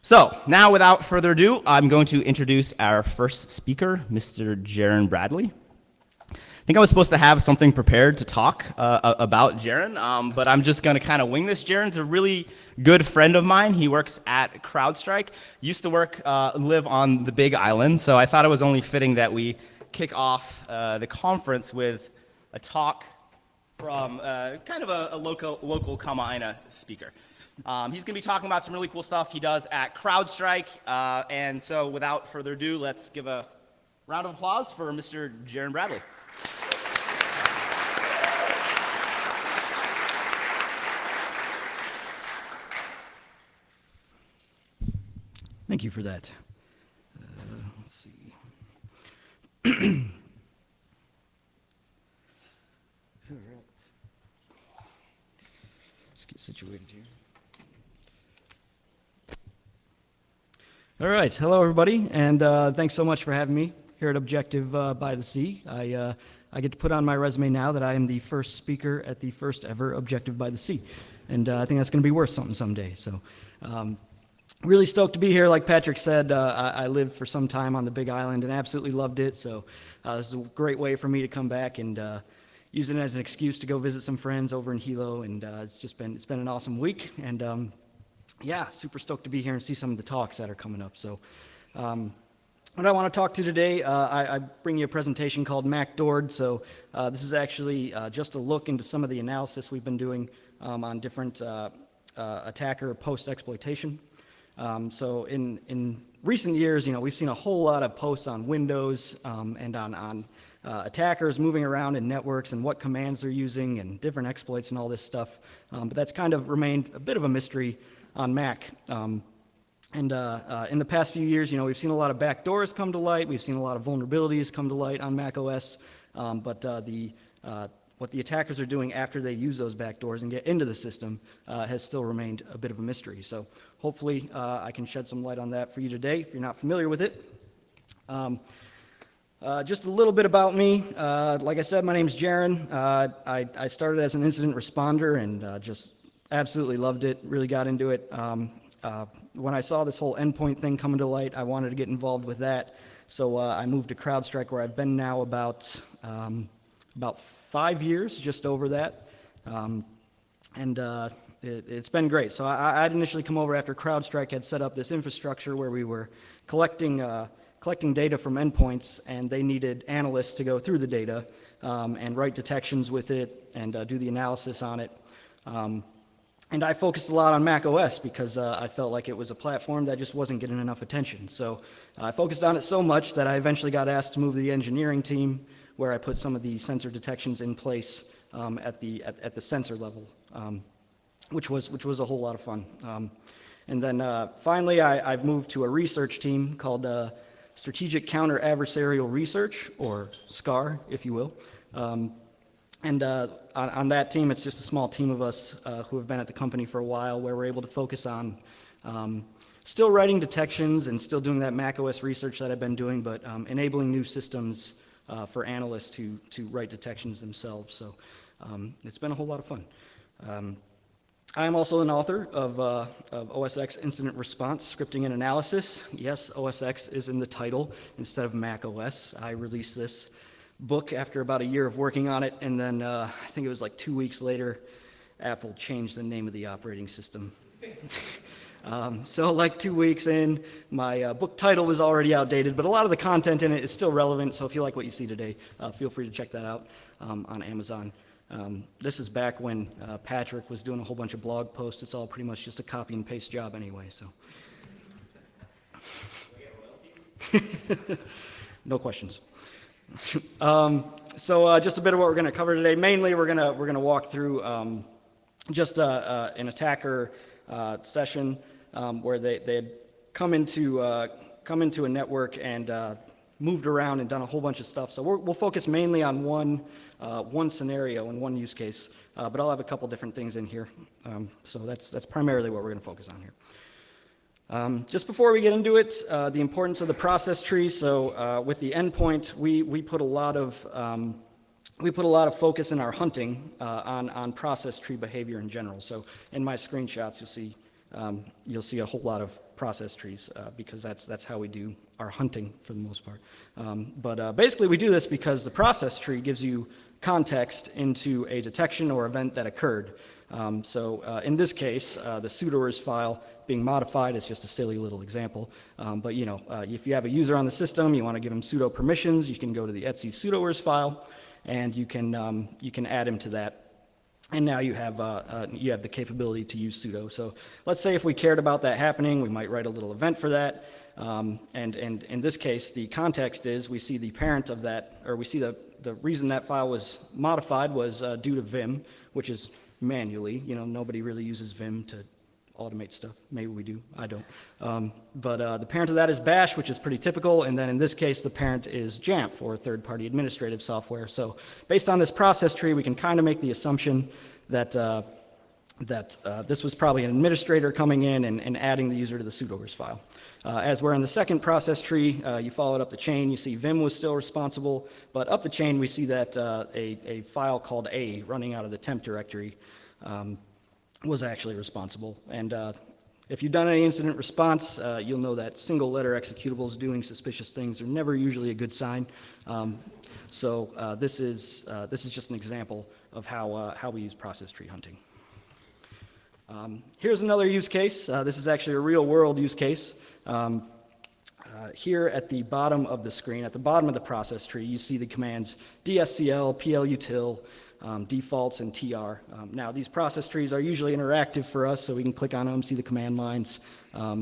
So now, without further ado, I'm going to introduce our first speaker, Mr. Jaron Bradley. I think I was supposed to have something prepared to talk about Jaron, but I'm just going to kind of wing this. Jaron's a really good friend of mine. He works at CrowdStrike, used to live on the Big Island, so I thought it was only fitting that we kick off the conference with a talk from kind of a local Kama'aina speaker. He's going to be talking about some really cool stuff he does at CrowdStrike, and so without further ado, let's give a round of applause for Mr. Jaron Bradley. Thank you for that. Let's see. Let's get situated here. All right, hello everybody, and thanks so much for having me here at Objective by the Sea. I get to put on my resume now that I am the first speaker at the first ever Objective by the Sea, and I think that's going to be worth something someday. So, really stoked to be here. Like Patrick said, I lived for some time on the Big Island and absolutely loved it. So this is a great way for me to come back and use it as an excuse to go visit some friends over in Hilo, and it's been an awesome week. And yeah, super stoked to be here and see some of the talks that are coming up. So what I want to talk to today, I bring you a presentation called MacDoored. So this is actually just a look into some of the analysis we've been doing on different attacker post-exploitation. So in recent years, we've seen a whole lot of posts on Windows and on attackers moving around in networks and what commands they're using and different exploits and all this stuff. But that's kind of remained a bit of a mystery on Mac. And in the past few years, we've seen a lot of backdoors come to light. We've seen a lot of vulnerabilities come to light on Mac OS. But what the attackers are doing after they use those backdoors and get into the system has still remained a bit of a mystery. So hopefully I can shed some light on that for you today if you're not familiar with it. Just a little bit about me. Like I said, my name's Jaron. I started as an incident responder and just absolutely loved it, really got into it. When I saw this whole endpoint thing coming to light, I wanted to get involved with that. So I moved to CrowdStrike, where I've been now about 5 years, just over that. It's been great. So I'd initially come over after CrowdStrike had set up this infrastructure where we were collecting data from endpoints, and they needed analysts to go through the data and write detections with it and do the analysis on it. And I focused a lot on Mac OS because I felt like it was a platform that just wasn't getting enough attention. So I focused on it so much that I eventually got asked to move to the engineering team, where I put some of the sensor detections in place at the sensor level, which was a whole lot of fun. And then finally, I've moved to a research team called Strategic Counter Adversarial Research, or SCAR, if you will. And on that team, it's just a small team of us who have been at the company for a while, where we're able to focus on still writing detections and still doing that Mac OS research that I've been doing, but enabling new systems for analysts to write detections themselves. So it's been a whole lot of fun. I am also an author of OS X Incident Response Scripting and Analysis. Yes, OS X is in the title instead of Mac OS. I released this book after about a year of working on it, and then I think it was like 2 weeks later, Apple changed the name of the operating system. So like 2 weeks in, my book title was already outdated, but a lot of the content in it is still relevant, so if you like what you see today, feel free to check that out on Amazon. This is back when Patrick was doing a whole bunch of blog posts. It's all pretty much just a copy and paste job anyway, so. No questions. So just a bit of what we're going to cover today. Mainly, we're going to walk through just an attacker session where they had come into a network and moved around and done a whole bunch of stuff. So we'll focus mainly on one scenario and one use case, but I'll have a couple different things in here. So that's primarily what we're going to focus on here. Just before we get into it, the importance of the process tree. So with the endpoint, we put a lot of focus in our hunting on process tree behavior in general. So in my screenshots, you'll see a whole lot of process trees because that's how we do our hunting for the most part. But basically we do this because the process tree gives you context into a detection or event that occurred. In this case, the sudoers file being modified is just a silly little example. But if you have a user on the system, you want to give them sudo permissions, you can go to the etc sudoers file, and you can add him to that. And now you have the capability to use sudo. So let's say if we cared about that happening, we might write a little event for that. And in this case, the context is we see the parent of that, or we see the reason that file was modified was due to Vim, which is manually. Nobody really uses Vim to automate stuff. Maybe we do. I don't. But the parent of that is Bash, which is pretty typical. And then in this case, the parent is Jamf, or third-party administrative software. So based on this process tree, we can kind of make the assumption that this was probably an administrator coming in and adding the user to the sudoers file. As we're in the second process tree, you follow it up the chain, you see Vim was still responsible, but up the chain we see that a file called A running out of the temp directory was actually responsible. And if you've done any incident response, you'll know that single letter executables doing suspicious things are never usually a good sign. This is just an example of how we use process tree hunting. Here's another use case. This is actually a real world use case. Here at the bottom of the screen, at the bottom of the process tree, you see the commands dscl, plutil, defaults, and tr. Now these process trees are usually interactive for us, so we can click on them, see the command lines,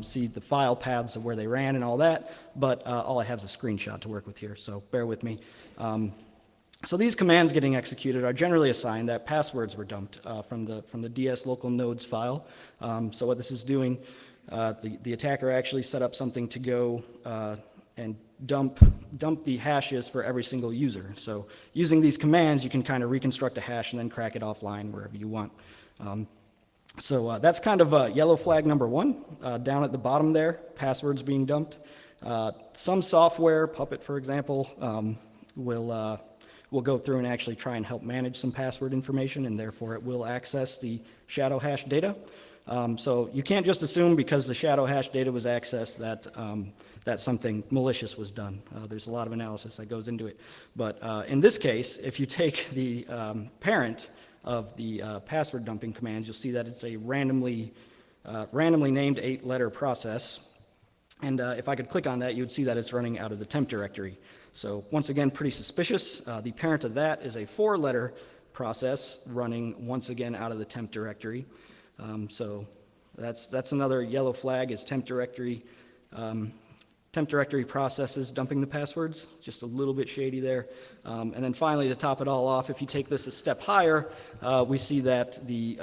see the file paths of where they ran and all that, but all I have is a screenshot to work with here, so bear with me. So these commands getting executed are generally assigned that passwords were dumped from the ds local nodes file. So what this is doing, the attacker actually set up something to go and dump the hashes for every single user. So using these commands, you can kind of reconstruct a hash and then crack it offline wherever you want. That's kind of yellow flag number one. Down at the bottom there, passwords being dumped. Some software, Puppet for example, will go through and actually try and help manage some password information, and therefore it will access the shadow hash data. So you can't just assume because the shadow hash data was accessed that something malicious was done. There's a lot of analysis that goes into it. But in this case, if you take the parent of the password dumping commands, you'll see that it's a randomly named 8-letter process. And if I could click on that, you would see that it's running out of the temp directory. So once again, pretty suspicious. The parent of that is a 4-letter process running once again out of the temp directory. So that's another yellow flag is temp directory processes dumping the passwords, just a little bit shady there. And then finally, to top it all off, if you take this a step higher, we see that the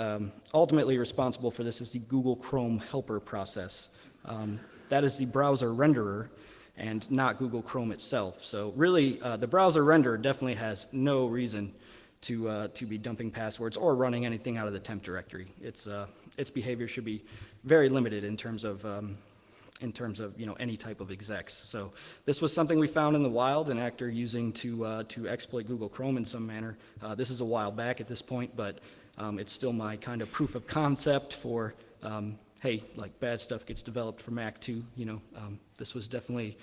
ultimately responsible for this is the Google Chrome helper process. That is the browser renderer and not Google Chrome itself. So really, the browser renderer definitely has no reason to be dumping passwords or running anything out of the temp directory. Its behavior should be very limited in terms of any type of execs. So this was something we found in the wild, an actor using to exploit Google Chrome in some manner. This is a while back at this point, but it's still my kind of proof of concept for hey, like bad stuff gets developed for Mac too. This was definitely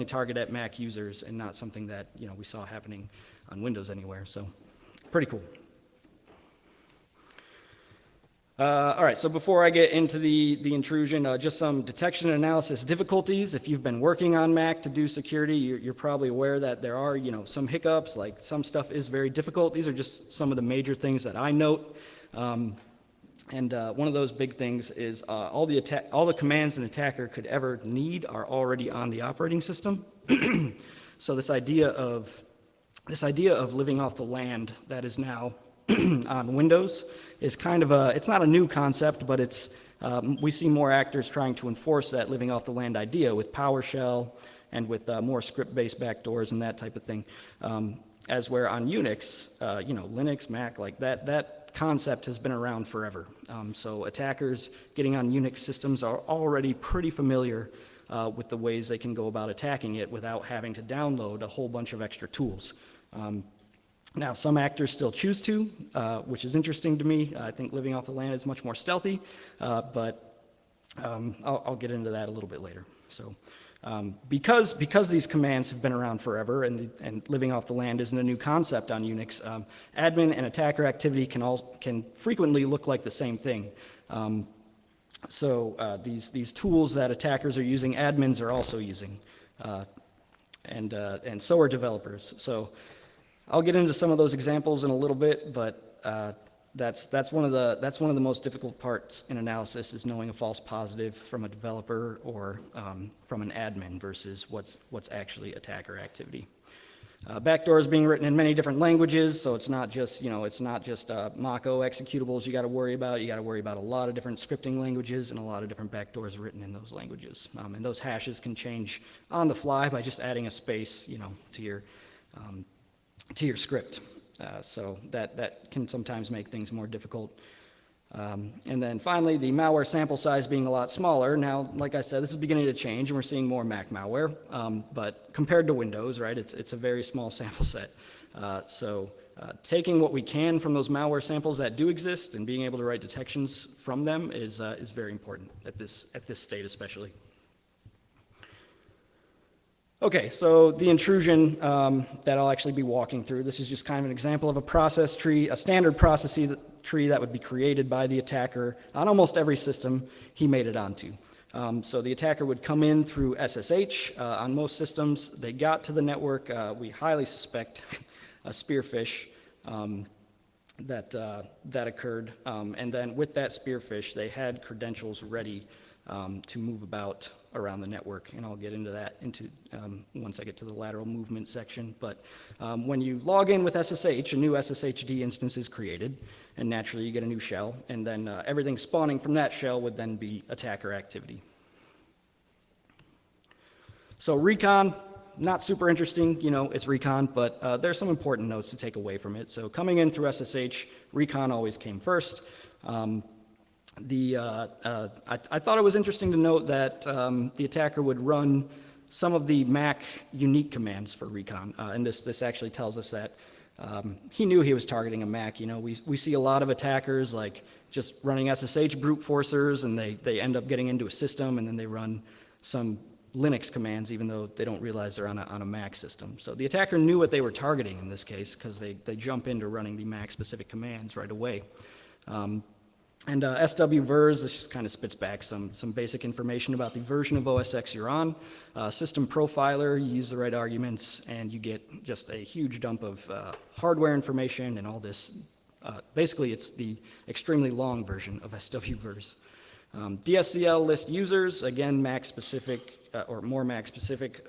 targeted at Mac users and not something that we saw happening on Windows anywhere. So pretty cool. All right, so before I get into the intrusion, just some detection and analysis difficulties. If you've been working on Mac to do security, you're probably aware that there are some hiccups, like some stuff is very difficult. These are just some of the major things that I note. And one of those big things is all the commands an attacker could ever need are already on the operating system. So this idea of living off the land that is now on Windows is kind of it's not a new concept, but we see more actors trying to enforce that living off the land idea with PowerShell and with more script-based backdoors and that type of thing. As where on Unix, Linux, Mac, like that concept has been around forever. So attackers getting on Unix systems are already pretty familiar with the ways they can go about attacking it without having to download a whole bunch of extra tools. Now, some actors still choose to, which is interesting to me. I think living off the land is much more stealthy, but I'll get into that a little bit later. So, because these commands have been around forever and living off the land isn't a new concept on Unix, admin and attacker activity can frequently look like the same thing. These tools that attackers are using, admins are also using, and so are developers. So, I'll get into some of those examples in a little bit, but that's one of the most difficult parts in analysis, is knowing a false positive from a developer or from an admin versus what's actually attacker activity. Backdoor is being written in many different languages, so it's not just Mach-O executables you got to worry about. You got to worry about a lot of different scripting languages and a lot of different backdoors written in those languages. And those hashes can change on the fly by just adding a space, to your script. So that can sometimes make things more difficult. And then finally, the malware sample size being a lot smaller. Now, like I said, this is beginning to change, and we're seeing more Mac malware. But compared to Windows, right, it's a very small sample set. Taking what we can from those malware samples that do exist and being able to write detections from them is very important at this state especially. Okay, so the intrusion that I'll actually be walking through, this is just kind of an example of a process tree, a standard process tree that would be created by the attacker on almost every system he made it onto. So the attacker would come in through SSH. On most systems, they got to the network. We highly suspect a spearfish that occurred. And then with that spearfish, they had credentials ready to move about around the network, and I'll get into that once I get to the lateral movement section. But when you log in with SSH, a new SSHD instance is created, and naturally you get a new shell, and then everything spawning from that shell would then be attacker activity. So recon, not super interesting, it's recon, but there's some important notes to take away from it. So coming in through SSH, recon always came first. I thought it was interesting to note that the attacker would run some of the Mac unique commands for recon, and this actually tells us that he knew he was targeting a Mac. We see a lot of attackers like just running SSH brute forcers, and they end up getting into a system, and then they run some Linux commands even though they don't realize they're on a Mac system. So the attacker knew what they were targeting in this case, because they jump into running the Mac specific commands right away. And SWVers, this just kind of spits back some basic information about the version of OS X you're on. System profiler, you use the right arguments, and you get just a huge dump of hardware information and all this. Basically, it's the extremely long version of SWVers. DSCL list users, again, Mac specific, or more Mac specific.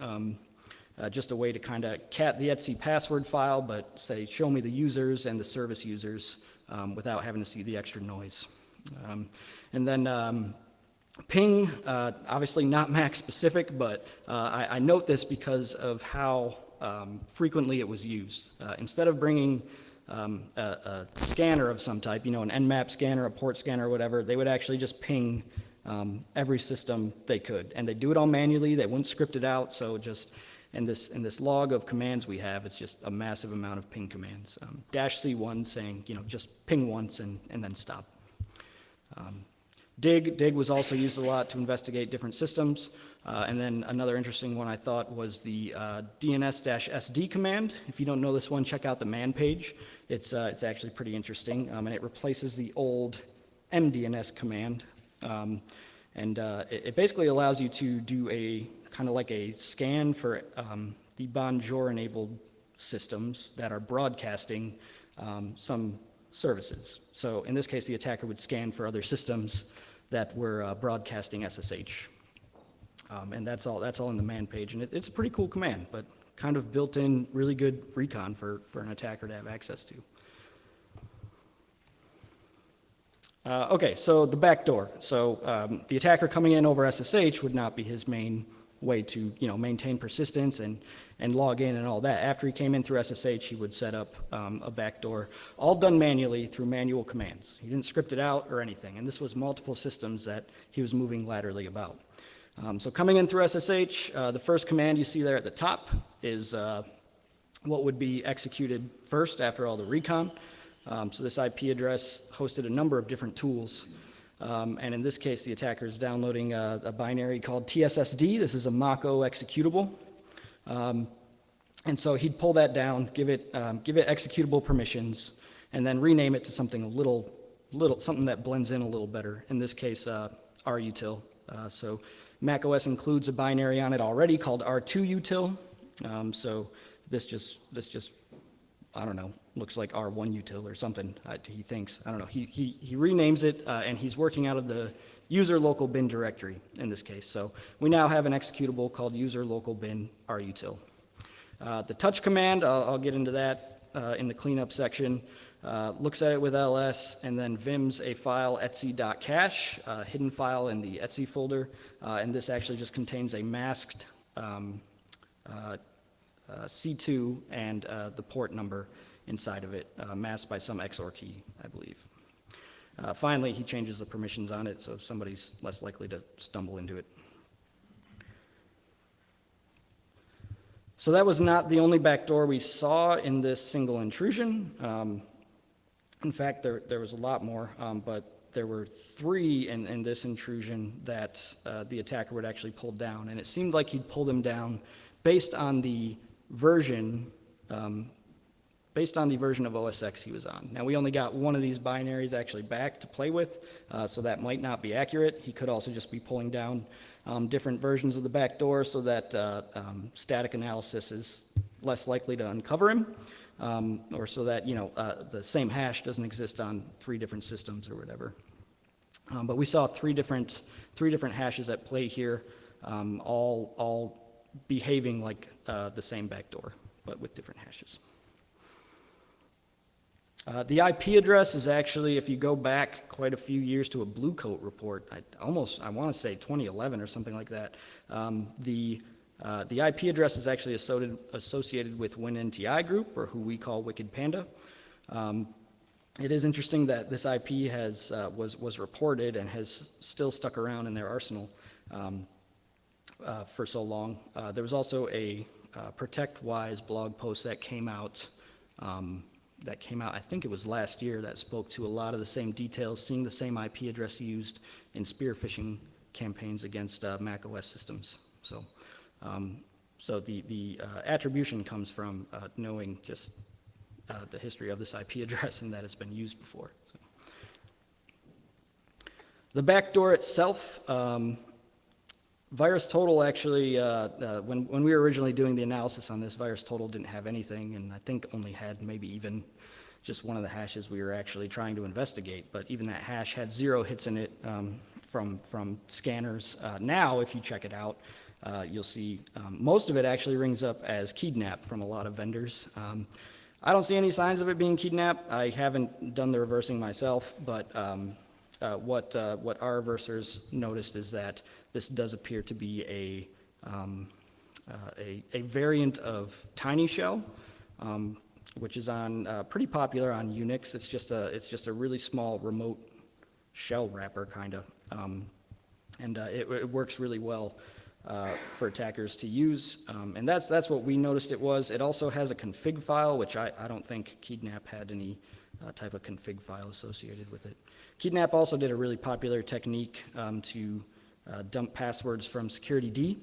Just a way to kind of cat the etc password file, but say, show me the users and the service users without having to see the extra noise. And then ping, obviously not Mac specific, but I note this because of how frequently it was used. Instead of bringing a scanner of some type, an Nmap scanner, a port scanner, or whatever, they would actually just ping every system they could. And they do it all manually, they wouldn't script it out, so just in this log of commands we have, it's just a massive amount of ping commands. -C1 saying, just ping once and then stop. Dig was also used a lot to investigate different systems. And then another interesting one I thought was the DNS-SD command. If you don't know this one, check out the man page. It's actually pretty interesting, and it replaces the old mdns command. It basically allows you to do a kind of like a scan for the Bonjour-enabled systems that are broadcasting some services. So in this case, the attacker would scan for other systems that were broadcasting SSH. And that's all in the man page. And it's a pretty cool command, but kind of built in really good recon for an attacker to have access to. Okay, so the backdoor. So the attacker coming in over SSH would not be his main way to maintain persistence and log in and all that. After he came in through SSH, he would set up a backdoor, all done manually through manual commands. He didn't script it out or anything, and this was multiple systems that he was moving laterally about. So coming in through SSH, the first command you see there at the top is what would be executed first after all the recon. So this IP address hosted a number of different tools. And in this case, the attacker is downloading a binary called TSSD. This is a Mach-O executable. And so he'd pull that down, give it executable permissions, and then rename it to something something that blends in a little better. In this case, rutil. So macOS includes a binary on it already called r2util. So this just I don't know, looks like r1util or something. He thinks, I don't know. He renames it, and he's working out of the user local bin directory in this case. So we now have an executable called user local bin rutil. The touch command, I'll get into that in the cleanup section. Looks at it with ls and then vims a file etc.cache, hidden file in the etc folder, and this actually just contains a masked C2 and the port number inside of it, masked by some XOR key, I believe. Finally, he changes the permissions on it so somebody's less likely to stumble into it. So that was not the only backdoor we saw in this single intrusion. In fact, there was a lot more, but there were 3 in this intrusion that the attacker would actually pull down, and it seemed like he'd pull them down based on the version of OS X he was on. Now, we only got one of these binaries actually back to play with, so that might not be accurate. He could also just be pulling down different versions of the backdoor so that static analysis is less likely to uncover him, or so that the same hash doesn't exist on 3 different systems or whatever. But we saw three different hashes at play here, all behaving like the same backdoor, but with different hashes. The IP address is actually, if you go back quite a few years to a Blue Coat report, I want to say 2011 or something like that, the IP address is actually associated with WinNTI Group, or who we call Wicked Panda. It is interesting that this IP was reported and has still stuck around in their arsenal for so long. There was also a ProtectWise blog post that came out, I think it was last year, that spoke to a lot of the same details, seeing the same IP address used in spear phishing campaigns against Mac OS systems. So the attribution comes from knowing just the history of this IP address and that it's been used before. So. The backdoor itself, VirusTotal actually, when we were originally doing the analysis on this, VirusTotal didn't have anything, and I think only had maybe even just one of the hashes we were actually trying to investigate. But even that hash had 0 hits in it from scanners. Now, if you check it out, you'll see most of it actually rings up as kidnap from a lot of vendors. I don't see any signs of it being kidnap. I haven't done the reversing myself, but what our reversers noticed is that this does appear to be a variant of Tiny Shell, which is pretty popular on Unix. It's just a really small remote shell wrapper kind of, and it works really well for attackers to use, and that's what we noticed it was. It also has a config file, which I don't think Kidnap had any type of config file associated with it. Kidnap also did a really popular technique to dump passwords from SecurityD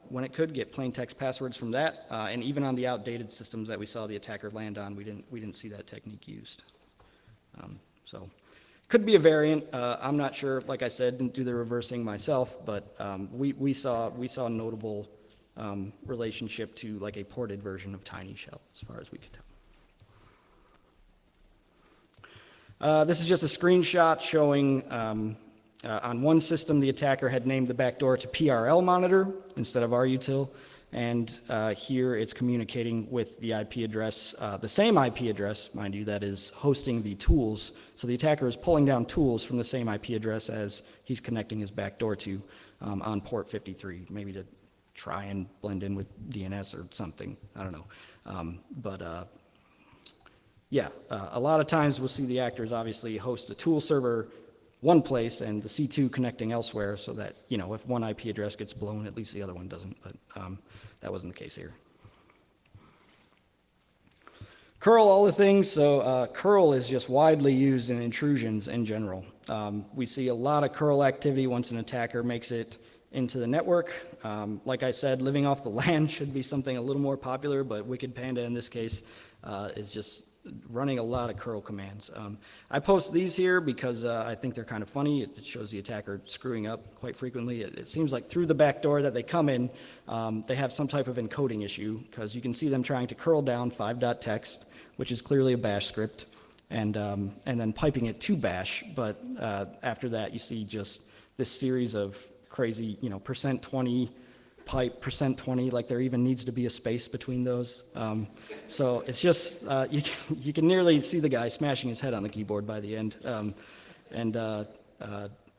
when it could get plain text passwords from that, and even on the outdated systems that we saw the attacker land on, we didn't see that technique used. So. Could be a variant. I'm not sure. Like I said, didn't do the reversing myself, but we saw a notable relationship to like a ported version of Tiny Shell, as far as we could tell. This is just a screenshot showing on one system the attacker had named the backdoor to PRL monitor instead of rutil. And here it's communicating with the IP address, the same IP address, mind you, that is hosting the tools. So the attacker is pulling down tools from the same IP address as he's connecting his backdoor to on port 53, maybe to try and blend in with DNS or something. I don't know. Yeah, a lot of times we'll see the actors obviously host a tool server one place and the C2 connecting elsewhere so that, if one IP address gets blown, at least the other one doesn't, but that wasn't the case here. Curl all the things, so curl is just widely used in intrusions in general. We see a lot of curl activity once an attacker makes it into the network. Like I said, living off the LAN should be something a little more popular, but Wicked Panda in this case is just running a lot of curl commands. I post these here because I think they're kind of funny. It shows the attacker screwing up quite frequently. It seems like through the back door that they come in, they have some type of encoding issue, because you can see them trying to curl down 5.txt, which is clearly a bash script, and then piping it to bash. But after that, you see just this series of crazy, %20 pipe, %20, like there even needs to be a space between those. So it's just, you can nearly see the guy smashing his head on the keyboard by the end, and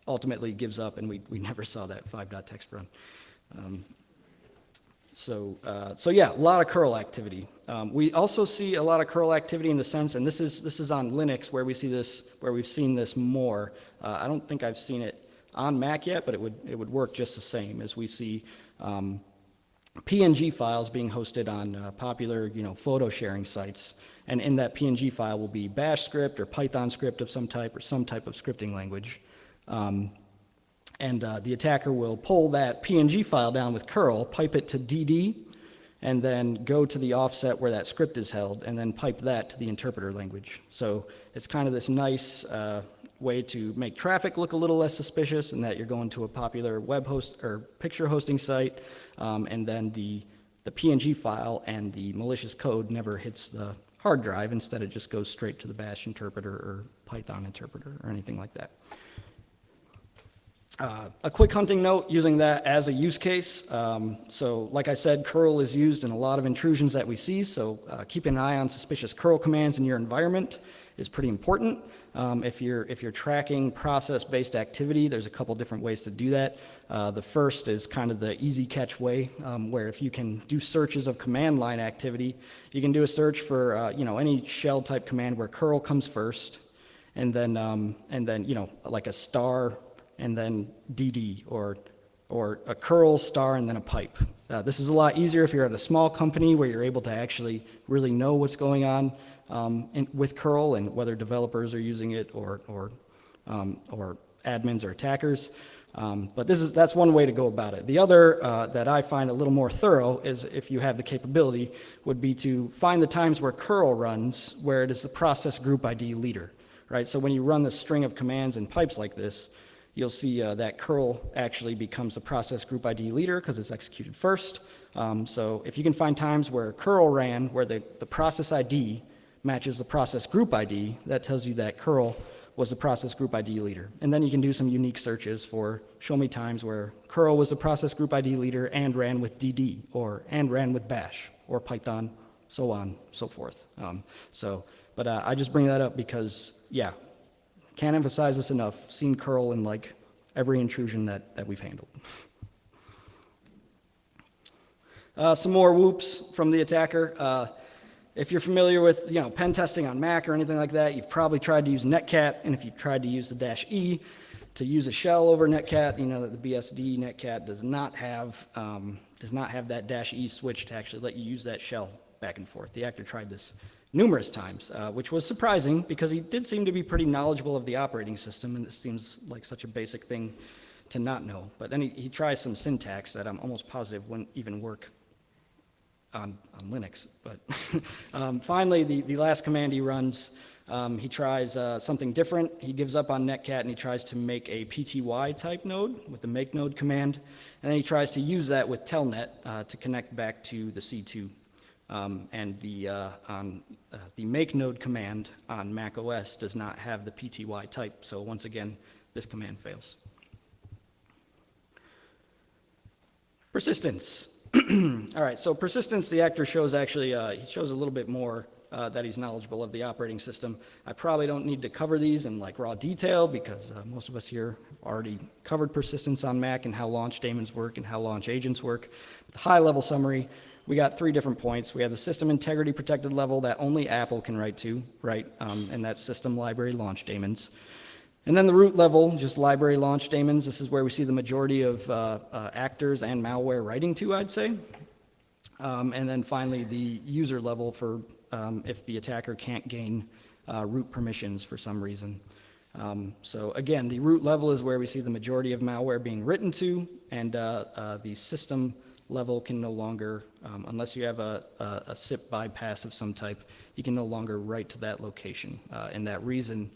ultimately gives up, and we never saw that 5.txt run. So yeah, a lot of curl activity. We also see a lot of curl activity in the sense, and this is on Linux where we see this, where we've seen this more. I don't think I've seen it on Mac yet, but it would work just the same, as we see PNG files being hosted on popular, photo sharing sites, and in that PNG file will be Bash script or Python script of some type, or some type of scripting language. And the attacker will pull that PNG file down with curl, pipe it to DD, and then go to the offset where that script is held, and then pipe that to the interpreter language. So it's kind of this nice way to make traffic look a little less suspicious, and that you're going to a popular web host or picture hosting site, and then the PNG file and the malicious code never hits the hard drive. Instead, it just goes straight to the Bash interpreter or Python interpreter or anything like that. A quick hunting note using that as a use case. So like I said, curl is used in a lot of intrusions that we see, so keeping an eye on suspicious curl commands in your environment is pretty important. If you're tracking process-based activity, there's a couple different ways to do that. The first is kind of the easy catch way, where if you can do searches of command line activity, you can do a search for any shell type command where curl comes first, and then like a star and then DD, or a curl star and then a pipe. This is a lot easier if you're at a small company where you're able to actually really know what's going on with curl, and whether developers are using it or admins or attackers. But that's one way to go about it. The other that I find a little more thorough is, if you have the capability, would be to find the times where curl runs where it is the process group ID leader, right? So when you run the string of commands and pipes like this, you'll see that curl actually becomes the process group ID leader because it's executed first. So if you can find times where curl ran, where the process ID matches the process group ID, that tells you that curl was the process group ID leader. And then you can do some unique searches for, show me times where curl was the process group ID leader and ran with DD, and ran with Bash, or Python, so on, so forth. But I just bring that up because, yeah, can't emphasize this enough. Seen curl in like every intrusion that we've handled. Some more whoops from the attacker. If you're familiar with pen testing on Mac or anything like that, you've probably tried to use netcat, and if you've tried to use the -E to use a shell over netcat, you know that the BSD netcat does not have that -E switch to actually let you use that shell back and forth. The actor tried this numerous times, which was surprising because he did seem to be pretty knowledgeable of the operating system, and it seems like such a basic thing to not know. But then he tries some syntax that I'm almost positive wouldn't even work on Linux. But finally, the last command he runs, he tries something different. He gives up on netcat and he tries to make a PTY type node with the make node command, and then he tries to use that with telnet to connect back to the C2. And the make node command on Mac OS does not have the PTY type, so once again, this command fails. Persistence. All right, so persistence, the actor shows actually, he shows a little bit more that he's knowledgeable of the operating system. I probably don't need to cover these in like raw detail because most of us here have already covered persistence on Mac and how launch daemons work and how launch agents work. The high-level summary, we got 3 different points. We have the system integrity protected level that only Apple can write to, right? And that's system library launch daemons. And then the root level, just library launch daemons. This is where we see the majority of actors and malware writing to, I'd say. And then finally, the user level for if the attacker can't gain root permissions for some reason. So again, the root level is where we see the majority of malware being written to, and the system level can no longer, unless you have a SIP bypass of some type, you can no longer write to that location. And that reason,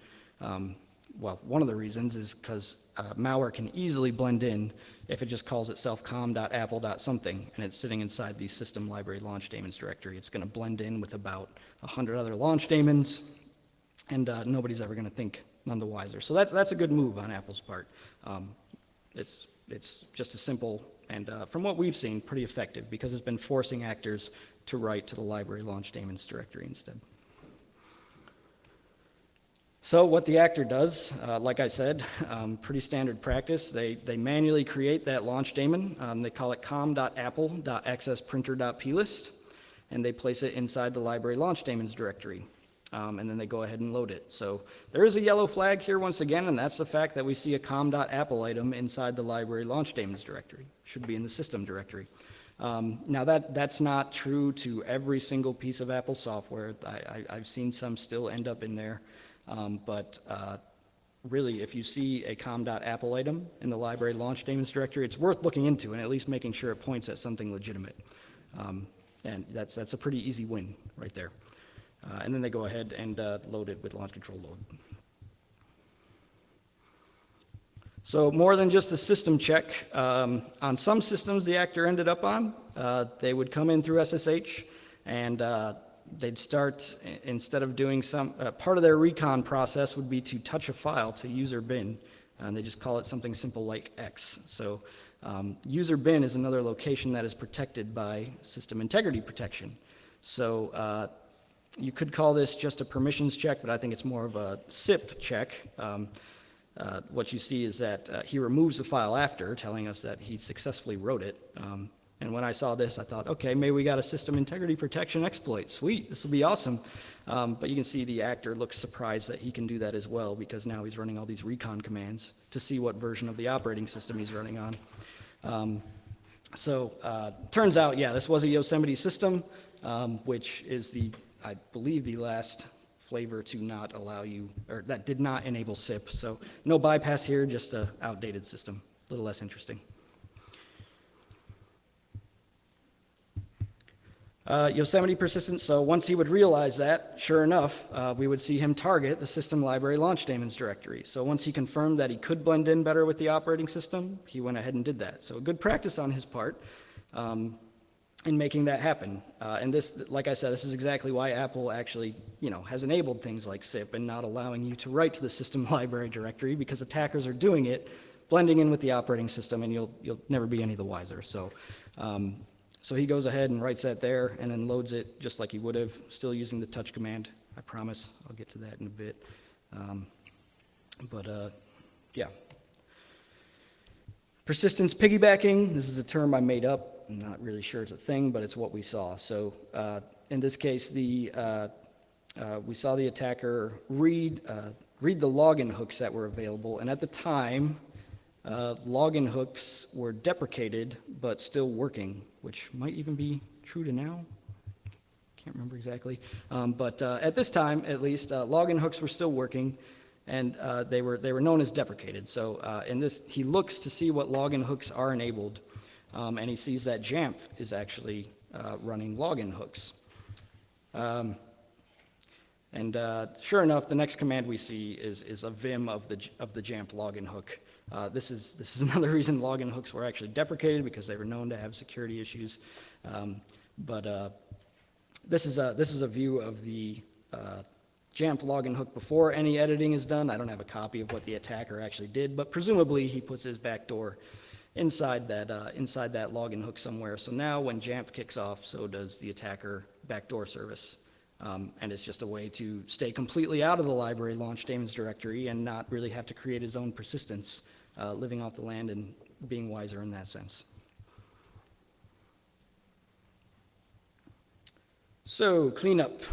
well, one of the reasons is because malware can easily blend in if it just calls itself com.apple.something, and it's sitting inside the system library launch daemons directory. It's going to blend in with about 100 other launch daemons, and nobody's ever going to think none the wiser. So that's a good move on Apple's part. It's just a simple, and from what we've seen, pretty effective, because it's been forcing actors to write to the library launch daemons directory instead. So what the actor does, like I said, pretty standard practice. They manually create that launch daemon. They call it com.apple.accessprinter.plist, and they place it inside the library launch daemons directory. And then they go ahead and load it. So there is a yellow flag here once again, and that's the fact that we see a com.apple item inside the library launch daemons directory. Should be in the system directory. Now that's not true to every single piece of Apple software. I've seen some still end up in there. But really, if you see a com.apple item in the library launch daemons directory, it's worth looking into and at least making sure it points at something legitimate. And that's a pretty easy win right there. And then they go ahead and load it with launch control load. So more than just a system check, on some systems the actor ended up on, they would come in through SSH, and they'd start, instead of doing some, part of their recon process would be to touch a file to user bin, and they just call it something simple like X. So user bin is another location that is protected by system integrity protection. So you could call this just a permissions check, but I think it's more of a SIP check. What you see is that he removes the file after, telling us that he successfully wrote it. And when I saw this, I thought, okay, maybe we got a system integrity protection exploit. Sweet, this will be awesome. But you can see the actor looks surprised that he can do that as well, because now he's running all these recon commands to see what version of the operating system he's running on. Turns out, yeah, this was a Yosemite system, which is I believe the last flavor to not allow you, or that did not enable SIP. So no bypass here, just an outdated system, a little less interesting. Yosemite persistence, so once he would realize that, sure enough, we would see him target the system library launch daemons directory. So once he confirmed that he could blend in better with the operating system, he went ahead and did that. So good practice on his part in making that happen. And this, like I said, this is exactly why Apple actually, has enabled things like SIP and not allowing you to write to the system library directory, because attackers are doing it, blending in with the operating system, and you'll never be any the wiser. So he goes ahead and writes that there and then loads it just like he would have, still using the touch command. I promise I'll get to that in a bit. Yeah. Persistence piggybacking, this is a term I made up. I'm not really sure it's a thing, but it's what we saw. So in this case, we saw the attacker read the login hooks that were available, and at the time, login hooks were deprecated but still working, which might even be true to now. Can't remember exactly. But at this time, at least, login hooks were still working, and they were known as deprecated. So in this, he looks to see what login hooks are enabled, and he sees that Jamf is actually running login hooks. Sure enough, the next command we see is a vim of the Jamf login hook. This is another reason login hooks were actually deprecated, because they were known to have security issues. This is a view of the Jamf login hook before any editing is done. I don't have a copy of what the attacker actually did, but presumably he puts his backdoor inside that login hook somewhere. So now when Jamf kicks off, so does the attacker backdoor service. And it's just a way to stay completely out of the library launch daemons directory and not really have to create his own persistence, living off the land and being wiser in that sense. So cleanup.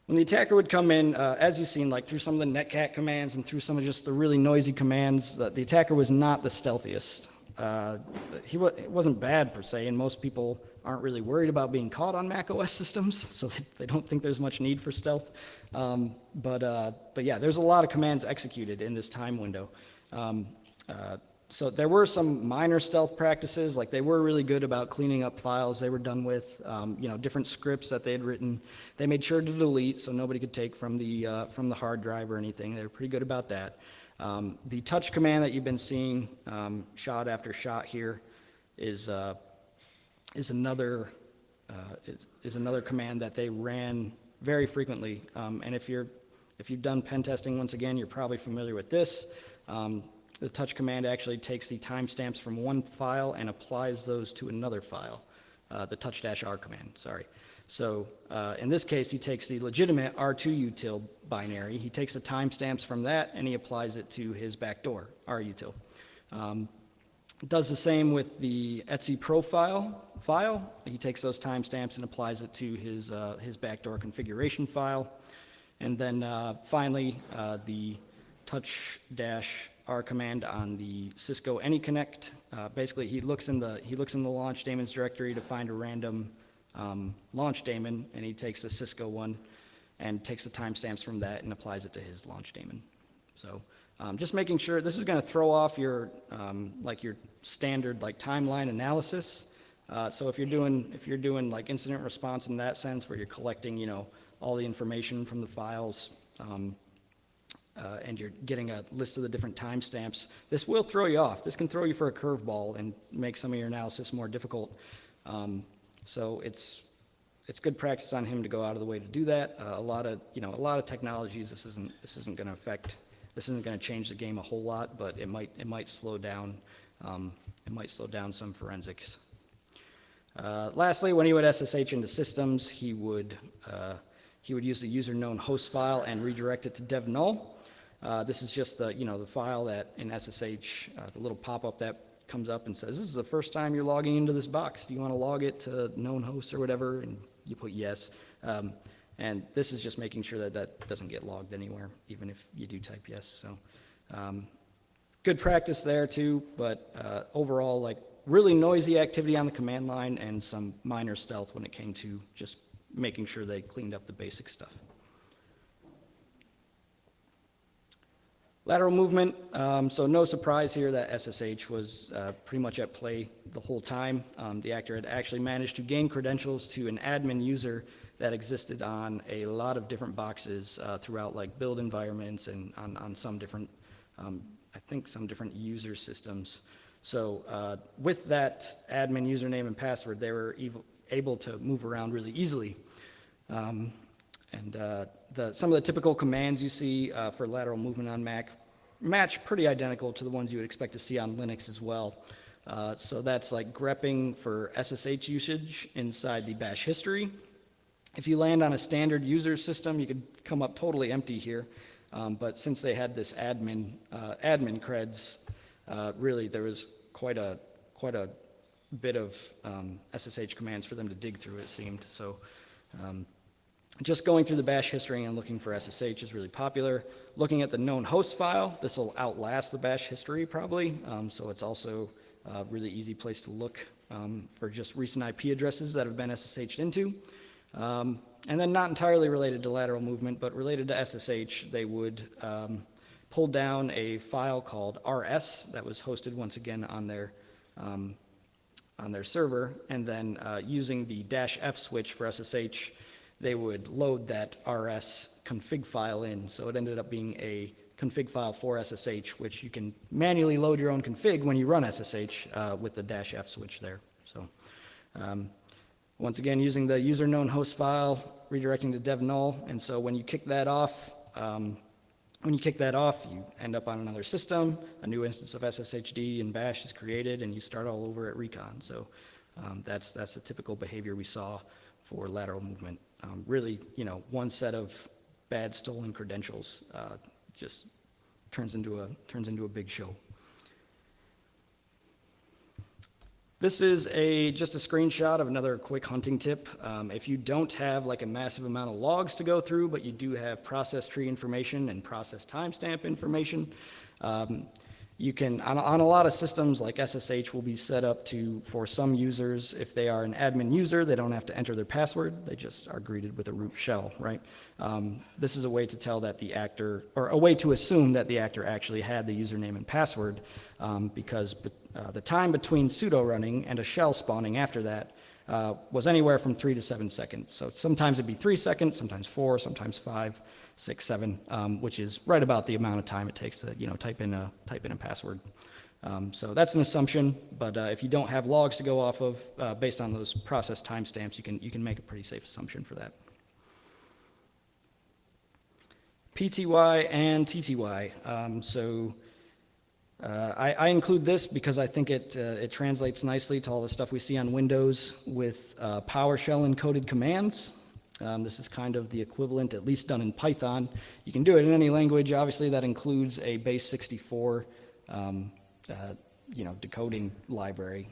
When the attacker would come in, as you've seen, like through some of the netcat commands and through some of just the really noisy commands, the attacker was not the stealthiest. it wasn't bad per se, and most people aren't really worried about being caught on Mac OS systems, so they don't think there's much need for stealth. But yeah, there's a lot of commands executed in this time window. So there were some minor stealth practices, like they were really good about cleaning up files they were done with, different scripts that they had written. They made sure to delete so nobody could take from the hard drive or anything. They were pretty good about that. The touch command that you've been seeing shot after shot here is another command that they ran very frequently. And if you've done pen testing, once again, you're probably familiar with this. The touch command actually takes the timestamps from one file and applies those to another file, the touch-r command, sorry. So in this case, he takes the legitimate R2util binary, he takes the timestamps from that, and he applies it to his backdoor rutil. Does the same with the etc profile file. He takes those timestamps and applies it to his backdoor configuration file. And then finally, the touch-r command on the Cisco AnyConnect. Basically, he looks in the launch daemons directory to find a random launch daemon, and he takes the Cisco one and takes the timestamps from that and applies it to his launch daemon. So just making sure this is going to throw off your your standard timeline analysis. So if you're doing like incident response in that sense, where you're collecting all the information from the files. And you're getting a list of the different timestamps, this will throw you off. This can throw you for a curveball and make some of your analysis more difficult. So it's good practice on him to go out of the way to do that. A lot of technologies, this isn't going to change the game a whole lot, but it might slow down some forensics. Lastly, when he would SSH into systems, he would use the user known host file and redirect it to dev null. This is just the file that in SSH, the little pop-up that comes up and says, this is the first time you're logging into this box. Do you want to log it to known hosts or whatever? And you put yes. And this is just making sure that doesn't get logged anywhere, even if you do type yes. So good practice there too, but overall, really noisy activity on the command line and some minor stealth when it came to just making sure they cleaned up the basic stuff. Lateral movement, so no surprise here that SSH was pretty much at play the whole time. The actor had actually managed to gain credentials to an admin user that existed on a lot of different boxes throughout build environments and on some different, I think some different user systems. So with that admin username and password, they were able to move around really easily. Some of the typical commands you see for lateral movement on Mac match pretty identical to the ones you would expect to see on Linux as well. So that's like grepping for SSH usage inside the bash history. If you land on a standard user system, you could come up totally empty here. But since they had this admin creds, really there was quite a bit of SSH commands for them to dig through, it seemed. So just going through the bash history and looking for SSH is really popular. Looking at the known host file, this will outlast the bash history probably. So it's also a really easy place to look for just recent IP addresses that have been SSH'd into. And then not entirely related to lateral movement, but related to SSH, they would pull down a file called rs that was hosted once again on their server, and then using the -f switch for SSH, they would load that rs config file in. So it ended up being a config file for SSH, which you can manually load your own config when you run SSH with the -f switch there. So once again, using the user known host file, redirecting to dev null, and so when you kick that off, you end up on another system, a new instance of SSHD and bash is created, and you start all over at recon. So that's the typical behavior we saw for lateral movement. Really, one set of bad stolen credentials just turns into a big show. This is just a screenshot of another quick hunting tip. If you don't have a massive amount of logs to go through, but you do have process tree information and process timestamp information, You can, on a lot of systems like SSH will be set up for some users, if they are an admin user, they don't have to enter their password, they just are greeted with a root shell, right? This is a way to tell that the actor, or a way to assume that the actor actually had the username and password, because the time between sudo running and a shell spawning after that was anywhere from 3 to 7 seconds. So sometimes it'd be 3 seconds, sometimes 4, sometimes 5, 6, 7, which is right about the amount of time it takes to type in a password. So that's an assumption, but if you don't have logs to go off of based on those process timestamps, you can make a pretty safe assumption for that. PTY and TTY. I include this because I think it translates nicely to all the stuff we see on Windows with PowerShell encoded commands. This is kind of the equivalent, at least done in Python. You can do it in any language. Obviously, that includes a base 64 decoding library.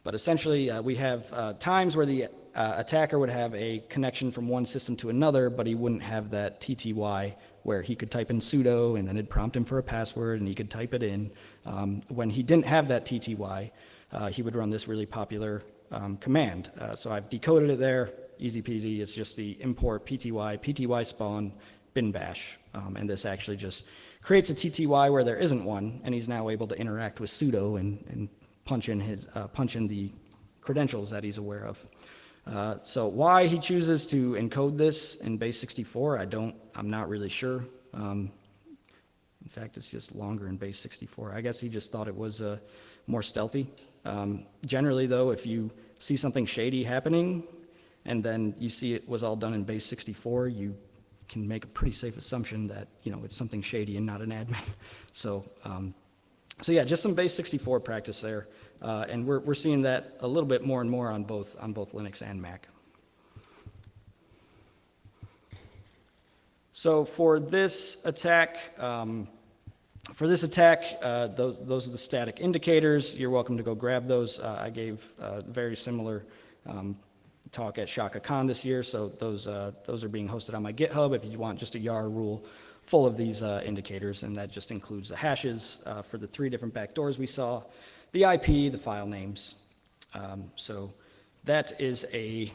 But essentially, we have times where the attacker would have a connection from one system to another, but he wouldn't have that TTY where he could type in sudo and then it'd prompt him for a password and he could type it in. When he didn't have that TTY, he would run this really popular command. So I've decoded it there, easy peasy. It's just the import pty spawn bin bash. And this actually just creates a TTY where there isn't one, and he's now able to interact with sudo and punch in the credentials that he's aware of. So why he chooses to encode this in base 64, I'm not really sure. In fact, it's just longer in base 64. I guess he just thought it was more stealthy. Generally, though, if you see something shady happening and then you see it was all done in base 64, you can make a pretty safe assumption that it's something shady and not an admin. So yeah, just some base 64 practice there. And we're seeing that a little bit more and more on both Linux and Mac. So for this attack, those are the static indicators. You're welcome to go grab those. I gave a very similar talk at ShakaCon this year, so those are being hosted on my GitHub if you want just a YAR rule full of these indicators, and that just includes the hashes for the 3 different backdoors we saw, the IP, the file names. So that is a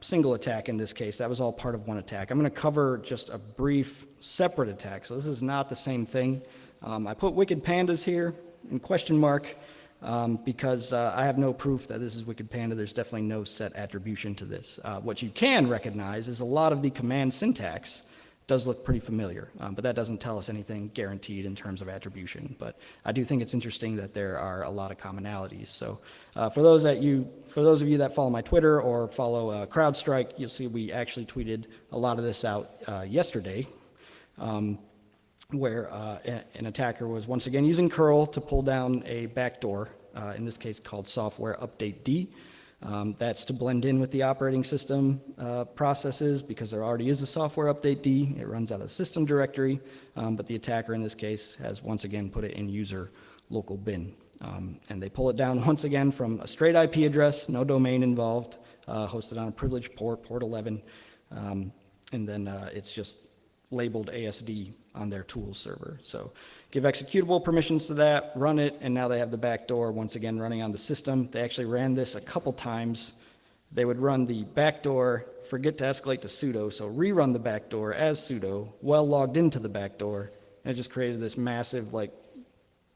single attack in this case. That was all part of one attack. I'm going to cover just a brief separate attack. So this is not the same thing. I put Wicked Pandas here in question mark because I have no proof that this is Wicked Panda. There's definitely no set attribution to this. What you can recognize is a lot of the command syntax does look pretty familiar, but that doesn't tell us anything guaranteed in terms of attribution. But I do think it's interesting that there are a lot of commonalities. So for those of you that follow my Twitter or follow CrowdStrike, you'll see we actually tweeted a lot of this out yesterday, where an attacker was once again using curl to pull down a backdoor, in this case called software update D. That's to blend in with the operating system processes because there already is a software update D. It runs out of the system directory, but the attacker in this case has once again put it in user local bin. And they pull it down once again from a straight IP address, no domain involved, hosted on a privileged port 11, and then it's just labeled ASD on their tools server. So give executable permissions to that, run it, and now they have the backdoor once again running on the system. They actually ran this a couple times. They would run the backdoor, forget to escalate to sudo, so rerun the backdoor as sudo, well logged into the backdoor, and it just created this massive,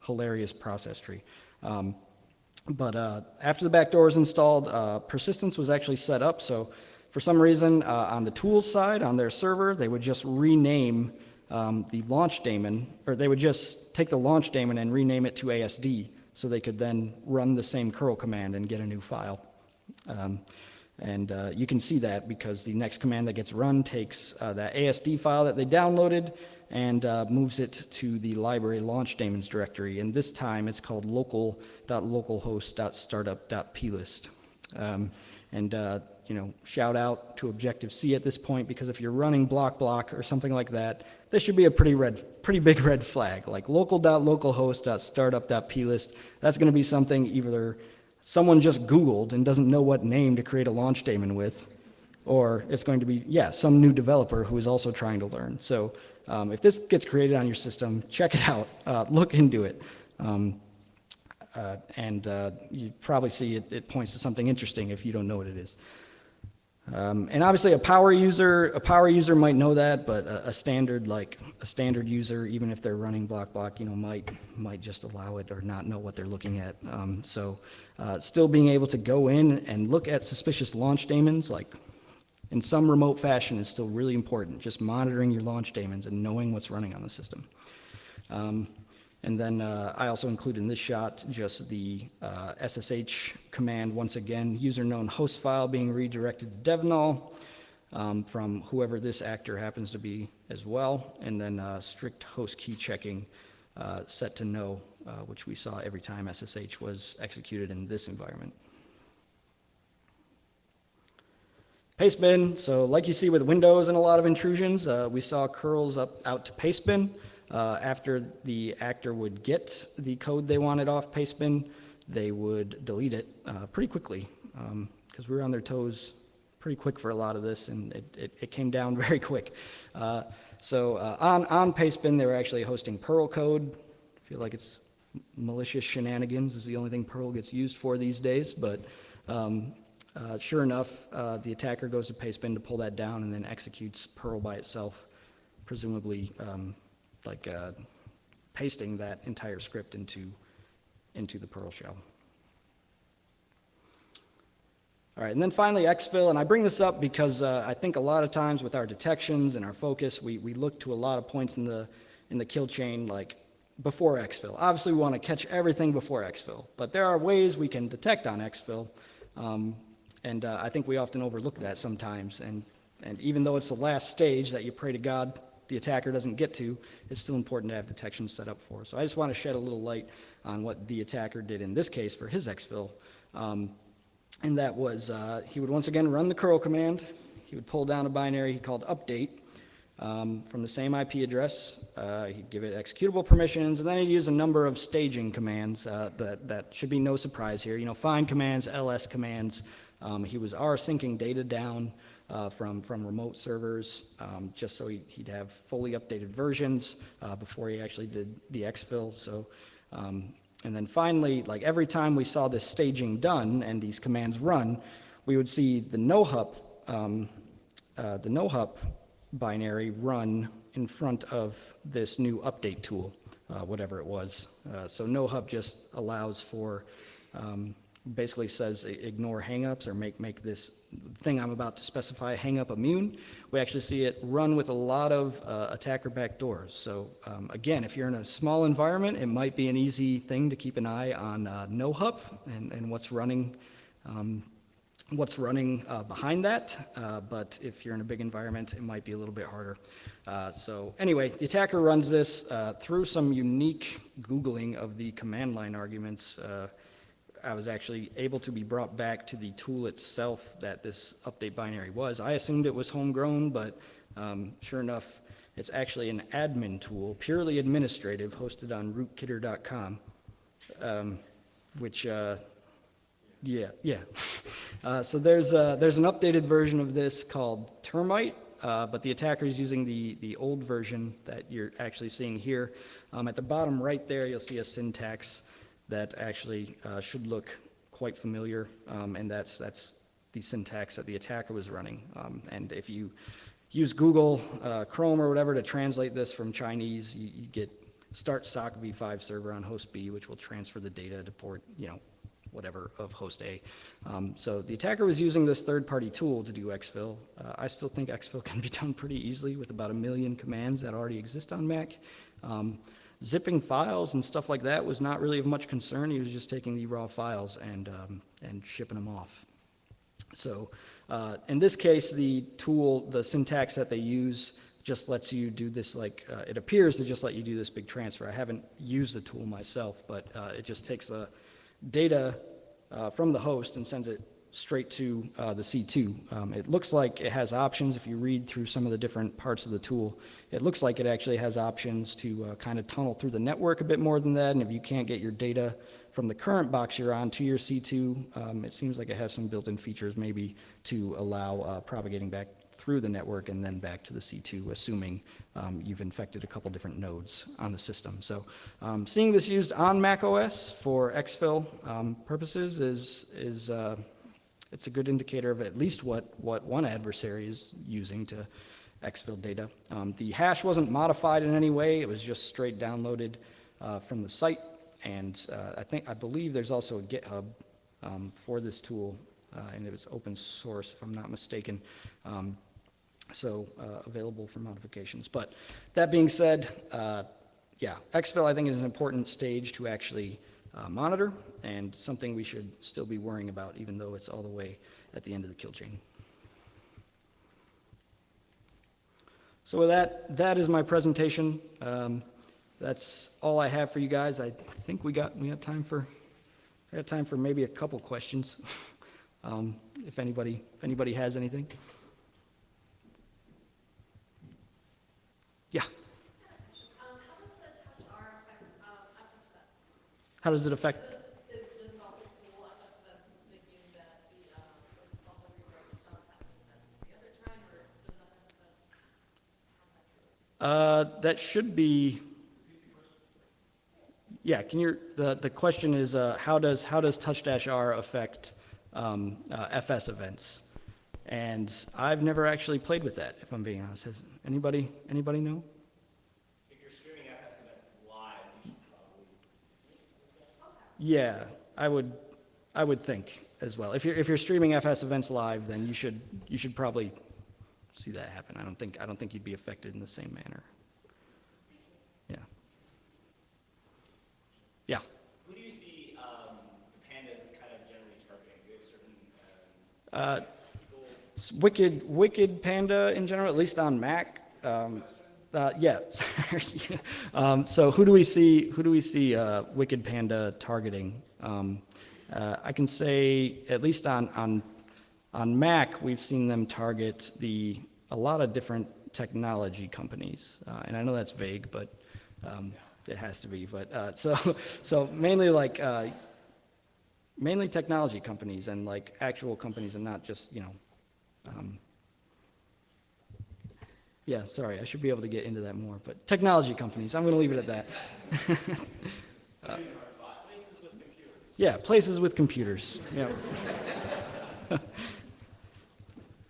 hilarious process tree. But after the backdoor was installed, persistence was actually set up, so for some reason, on the tools side, on their server, they would just rename the launch daemon, or they would just take the launch daemon and rename it to ASD, so they could then run the same curl command and get a new file. You can see that because the next command that gets run takes that ASD file that they downloaded and moves it to the library launch daemons directory, and this time it's called local.localhost.startup.plist. Shout out to Objective-C at this point, because if you're running block or something like that, this should be a pretty big red flag, like local.localhost.startup.plist. That's going to be something either someone just Googled and doesn't know what name to create a launch daemon with, or it's going to be, some new developer who is also trying to learn. So if this gets created on your system, check it out, look into it. You probably see it points to something interesting if you don't know what it is. And obviously a power user might know that, but a standard user, even if they're running block, might just allow it or not know what they're looking at. Still being able to go in and look at suspicious launch daemons, like in some remote fashion, is still really important. Just monitoring your launch daemons and knowing what's running on the system. And then I also include in this shot just the SSH command, once again, user known host file being redirected to devnull from whoever this actor happens to be as well, and then strict host key checking set to no, which we saw every time SSH was executed in this environment. Pastebin, so like you see with Windows and a lot of intrusions, we saw curls out to pastebin. After the actor would get the code they wanted off pastebin, they would delete it pretty quickly, because we were on their toes pretty quick for a lot of this, and it came down very quick. On pastebin, they were actually hosting Perl code. I feel like it's malicious shenanigans is the only thing Perl gets used for these days, but sure enough, the attacker goes to pastebin to pull that down and then executes Perl by itself, presumably pasting that entire script into the Perl shell. All right, and then finally exfil, and I bring this up because I think a lot of times with our detections and our focus, we look to a lot of points in the kill chain, like before exfil. Obviously, we want to catch everything before exfil, but there are ways we can detect on exfil, and I think we often overlook that sometimes. And even though it's the last stage that you pray to God the attacker doesn't get to, it's still important to have detection set up for. So I just want to shed a little light on what the attacker did in this case for his exfil. And that was, he would once again run the curl command. He would pull down a binary he called update from the same IP address. He'd give it executable permissions, and then he'd use a number of staging commands that should be no surprise here. You know, find commands, ls commands. He was rsynching data down from remote servers, just so he'd have fully updated versions before he actually did the exfil. So, and then finally, like every time we saw this staging done and these commands run, we would see the nohup binary run in front of this new update tool, whatever it was. So nohup just allows for basically says ignore hangups or make this thing I'm about to specify hangup immune. We actually see it run with a lot of attacker backdoors. So again, if you're in a small environment, it might be an easy thing to keep an eye on nohup and what's running behind that. But if you're in a big environment, it might be a little bit harder. So anyway, the attacker runs this through some unique Googling of the command line arguments. I was actually able to be brought back to the tool itself that this update binary was. I assumed it was homegrown, but sure enough, it's actually an admin tool, purely administrative, hosted on rootkidder.com, which, so there's an updated version of this called Termite, but the attacker is using the old version that you're actually seeing here. At the bottom right there, you'll see a syntax that actually should look quite familiar, and that's the syntax that the attacker was running. And if you use Google Chrome or whatever to translate this from Chinese, you get start sock v5 server on host B, which will transfer the data to port, whatever of host A. So the attacker was using this third-party tool to do exfil. I still think exfil can be done pretty easily with about 1 million commands that already exist on Mac. Zipping files and stuff like that was not really of much concern. He was just taking the raw files and shipping them off. So in this case, the tool, the syntax that they use just lets you do this, it appears to just let you do this big transfer. I haven't used the tool myself, but it just takes the data from the host and sends it straight to the C2. It looks like it has options. If you read through some of the different parts of the tool, it looks like it actually has options to kind of tunnel through the network a bit more than that. And if you can't get your data from the current box you're on to your C2, it seems like it has some built-in features maybe to allow propagating back through the network and then back to the C2, assuming you've infected a couple different nodes on the system. So seeing this used on Mac OS for exfil purposes is it's a good indicator of at least what one adversary is using to exfil data. The hash wasn't modified in any way. It was just straight downloaded from the site. And I believe there's also a GitHub for this tool, and it was open source, if I'm not mistaken. So available for modifications. But that being said, yeah, exfil I think is an important stage to actually monitor, and something we should still be worrying about, even though it's all the way at the end of the kill chain. So with that is my presentation. That's all I have for you guys. I think we got time for maybe a couple questions, if anybody has anything. Yeah. How does it affect? Does it also cool FS events, making that the also rewrites not happening at the other time, or does FS events? That should be. Yeah. The question is how does touch-r affect FS events? And I've never actually played with that, if I'm being honest. Has anybody know? If you're streaming FS events live, you should probably. Yeah, I would think as well. If you're streaming FS events live, then you should probably see that happen. I don't think you'd be affected in the same manner. Yeah. Yeah. Who do you see the pandas kind of generally targeting? Do you have certain Wicked Panda in general, at least on Mac. Yeah. Sorry. So who do we see Wicked Panda targeting? I can say at least on Mac, we've seen them target a lot of different technology companies, and I know that's vague, but it has to be. But so mainly mainly technology companies and like actual companies, and not just yeah, sorry, I should be able to get into that more, but technology companies, I'm going to leave it at that. Yeah, places with computers. Yeah. All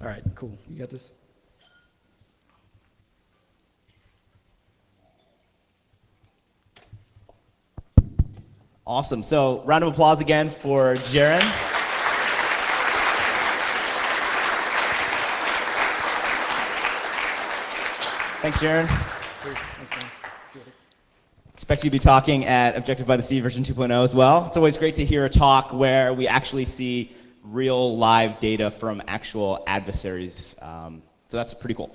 right, cool. You got this? Awesome. So round of applause again for Jaren. Thanks, Jaren. Expect you to be talking at Objective by the Sea version 2.0 as well. It's always great to hear a talk where we actually see real live data from actual adversaries. So that's pretty cool.